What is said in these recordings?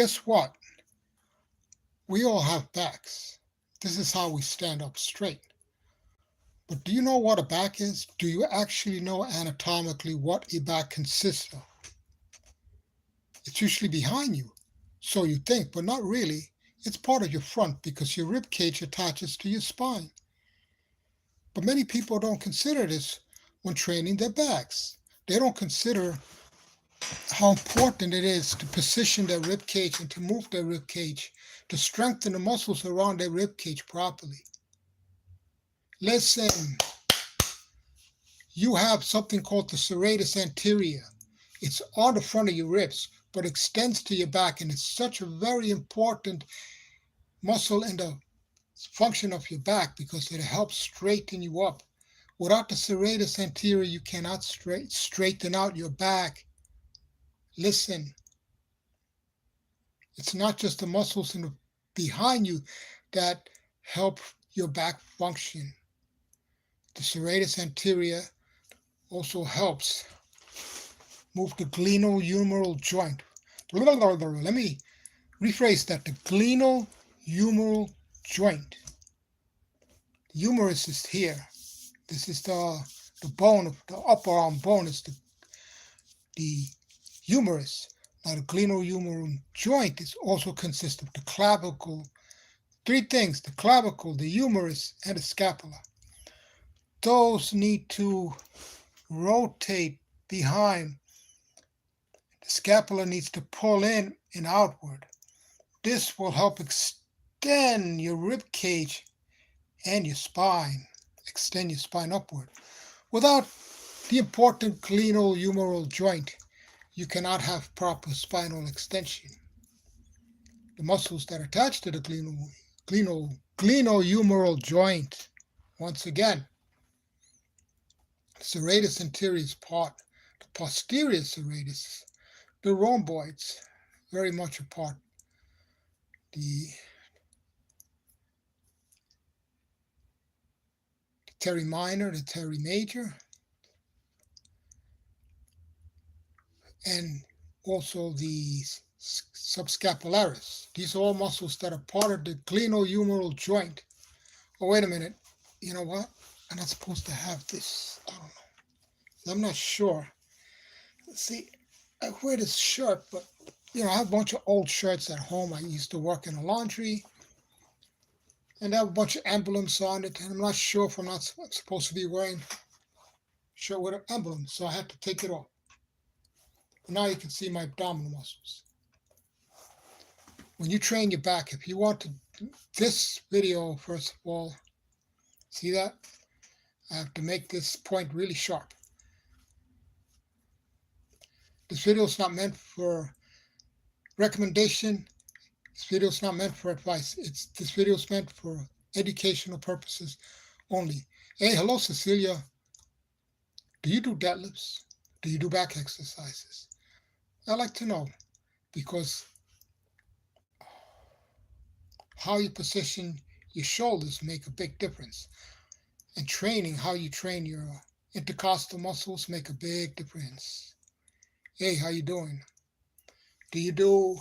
Guess what? We all have backs. This is how we stand up straight. But do you know what a back is? Do you actually know anatomically what a back consists of? It's usually behind you. So you think, but not really. It's part of your front because your rib cage attaches to your spine. But many people don't consider this when training their backs. They don't consider how important it is to position their rib cage and to move their rib cage to strengthen the muscles around their rib cage properly. Listen, you have something called the serratus anterior. It's on the front of your ribs, but extends to your back, and it's such a very important muscle in the function of your back because it helps straighten you up. Without the serratus anterior, you cannot straighten out your back. Listen, it's not just the muscles behind you that help your back function. The serratus anterior also helps move the glenohumeral joint. Let me rephrase that. The glenohumeral joint. The humerus is here. This is the bone of the upper arm bone is the humerus. Now the glenohumeral joint is also consists of the clavicle. Three things: the clavicle, the humerus, and the scapula. Those need to rotate behind. The scapula needs to pull in and outward. This will help extend your rib cage and your spine. Extend your spine upward. Without the important glenohumeral joint, you cannot have proper spinal extension. The muscles that attach to the glenohumeral joint, once again, the serratus anterior part, the posterior serratus, the rhomboids, very much apart. The teres minor, the teres major, and also the subscapularis. These are all muscles that are part of the glenohumeral joint. Oh, wait a minute. You know what? I'm not supposed to have this. I don't know. I'm not sure. See, I wear this shirt, but I have a bunch of old shirts at home. I used to work in a laundry, and I have a bunch of emblems on it, and I'm not sure if I'm not supposed to be wearing a shirt with an emblem, so I had to take it off. But now you can see my abdominal muscles. When you train your back, if you want to, this video, first of all, see that? I have to make this point really sharp. This video is not meant for recommendation. This video is not meant for advice. This video is meant for educational purposes only. Hey, hello, Cecilia. Do you do deadlifts? Do you do back exercises? I like to know, because how you position your shoulders make a big difference. And training, how you train your intercostal muscles make a big difference. Hey, how you doing? Do you do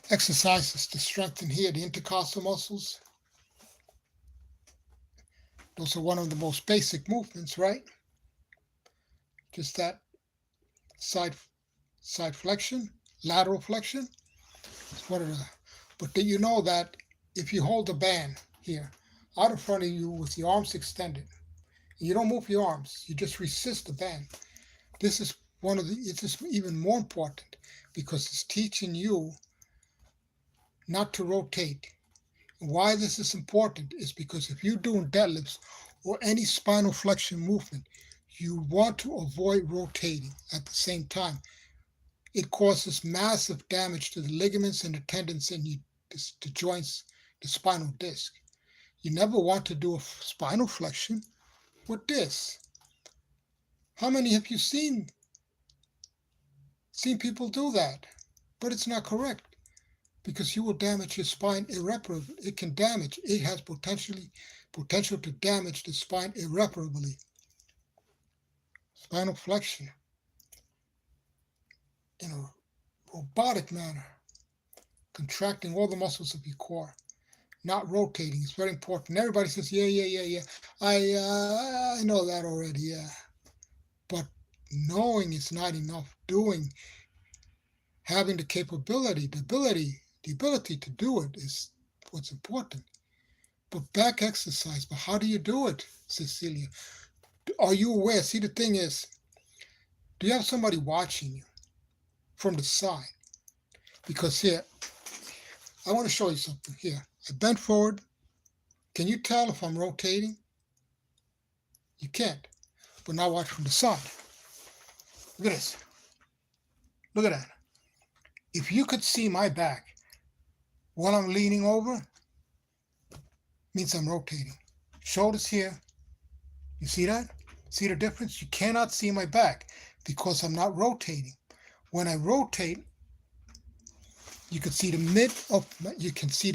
exercises to strengthen here the intercostal muscles? Those are one of the most basic movements, right? Just that side flexion, lateral flexion. It's one of the, but do you know that if you hold the band here out in front of you with your arms extended, and you don't move your arms, you just resist the band. This is it's just even more important because it's teaching you not to rotate. And why this is important is because if you're doing deadlifts or any spinal flexion movement, you want to avoid rotating at the same time. It causes massive damage to the ligaments and the tendons and the joints, the spinal disc. You never want to do a spinal flexion with this. How many have you seen people do that? But it's not correct, because you will damage your spine irreparably. It has potential to damage the spine irreparably. Spinal flexion. robotic manner, contracting all the muscles of your core, not rotating. It's very important. Everybody says, yeah. I know that already, yeah. But knowing is not enough. Doing, having the capability, the ability to do it is what's important. But back exercise, but how do you do it, Cecilia? Are you aware? See, the thing is, do you have somebody watching you from the side? Because here, I want to show you something. Here, I bent forward. Can you tell if I'm rotating? You can't. But now watch from the side. Look at this. Look at that. If you could see my back while I'm leaning over, means I'm rotating. Shoulders here. You see that? See the difference? You cannot see my back because I'm not rotating. When I rotate, you can see the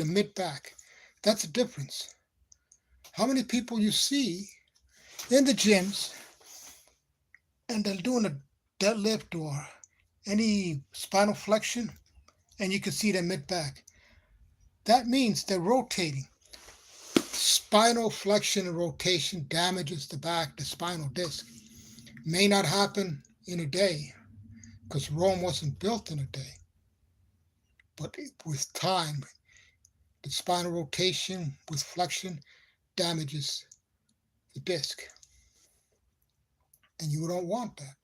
mid back. That's the difference. How many people you see in the gyms and they're doing a deadlift or any spinal flexion and you can see their mid back? That means they're rotating. Spinal flexion and rotation damages the back, the spinal disc. May not happen in a day because Rome wasn't built in a day. But with time, the spinal rotation with flexion damages the disc. And you don't want that.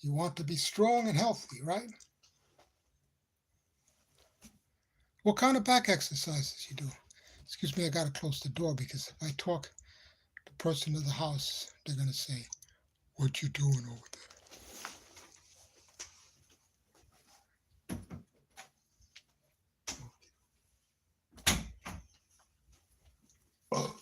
You want to be strong and healthy, right? What kind of back exercises you do? Excuse me, I got to close the door because if I talk the person of the house, they're going to say, what you doing over there? Oh.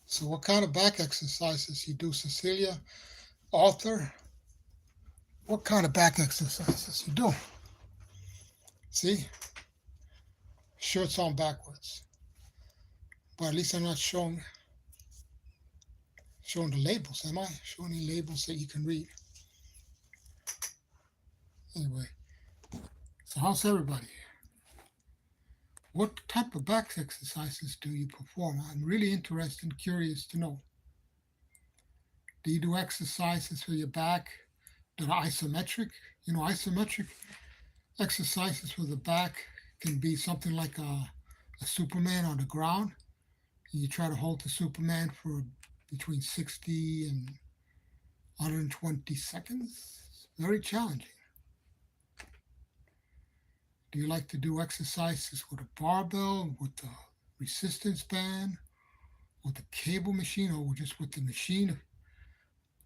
So what kind of back exercises you do, Cecilia? Arthur, what kind of back exercises you do? See? Shirt's on backwards. But at least I'm not showing the labels, am I? Showing any labels that you can read. Anyway, so how's everybody? What type of back exercises do you perform? I'm really interested and curious to know. Do you do exercises for your back that are isometric? You know, isometric exercises for the back can be something like a Superman on the ground. You try to hold the Superman for between 60 and 120 seconds. Very challenging. Do you like to do exercises with a barbell, with a resistance band, with a cable machine, or just with the machine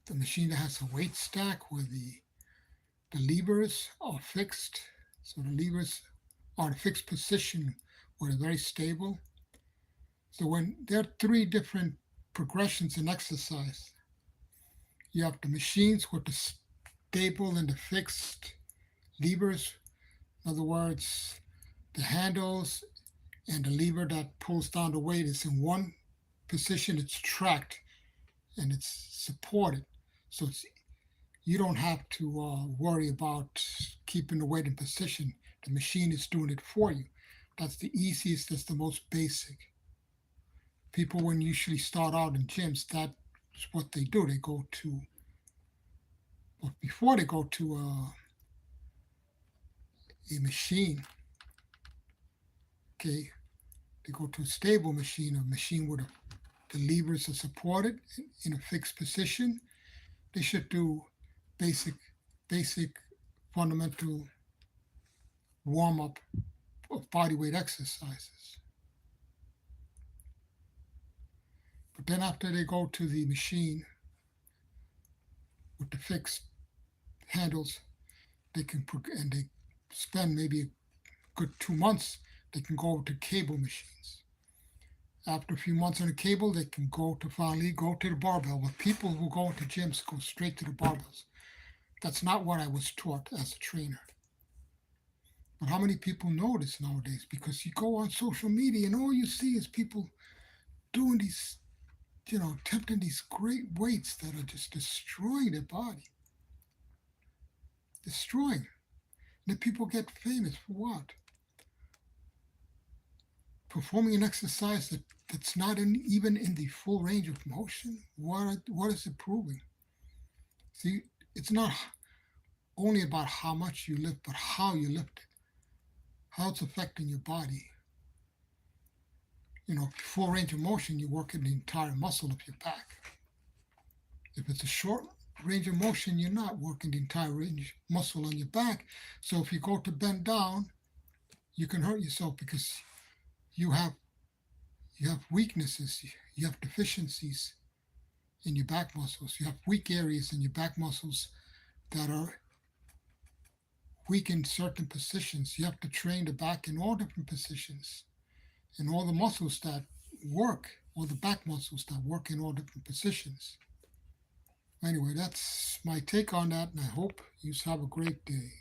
that has a weight stack where the levers are fixed? So the levers are in a fixed position where they're very stable. So when there are three different progressions in exercise, you have the machines with the stable and the fixed levers. In other words, the handles and the lever that pulls down the weight is in one position, it's tracked and it's supported. So you don't have to worry about keeping the weight in position. The machine is doing it for you. That's the easiest, that's the most basic. People, when usually start out in gyms, that's what they do. They go to, but before they go to a machine, okay, they go to a stable machine, a machine where the levers are supported in a fixed position. They should do basic fundamental warm-up of bodyweight exercises. But then after they go to the machine with the fixed handles, they spend maybe a good 2 months, they can go to cable machines. After a few months on a cable, they can finally go to the barbell. But people who go into gyms go straight to the barbells. That's not what I was taught as a trainer. But how many people know this nowadays? Because you go on social media and all you see is people doing these, attempting these great weights that are just destroying their body, destroying. And then people get famous for what? Performing an exercise that's not even in the full range of motion. What is it proving? See, it's not only about how much you lift, but how you lift it, how it's affecting your body. Full range of motion, you're working the entire muscle of your back. If it's a short range of motion, you're not working the entire range muscle on your back. So if you go to bend down, you can hurt yourself because you have weaknesses, you have deficiencies in your back muscles. You have weak areas in your back muscles that are weak in certain positions. You have to train the back in all different positions, and all the muscles that work, all the back muscles that work in all different positions. Anyway, that's my take on that, and I hope you have a great day.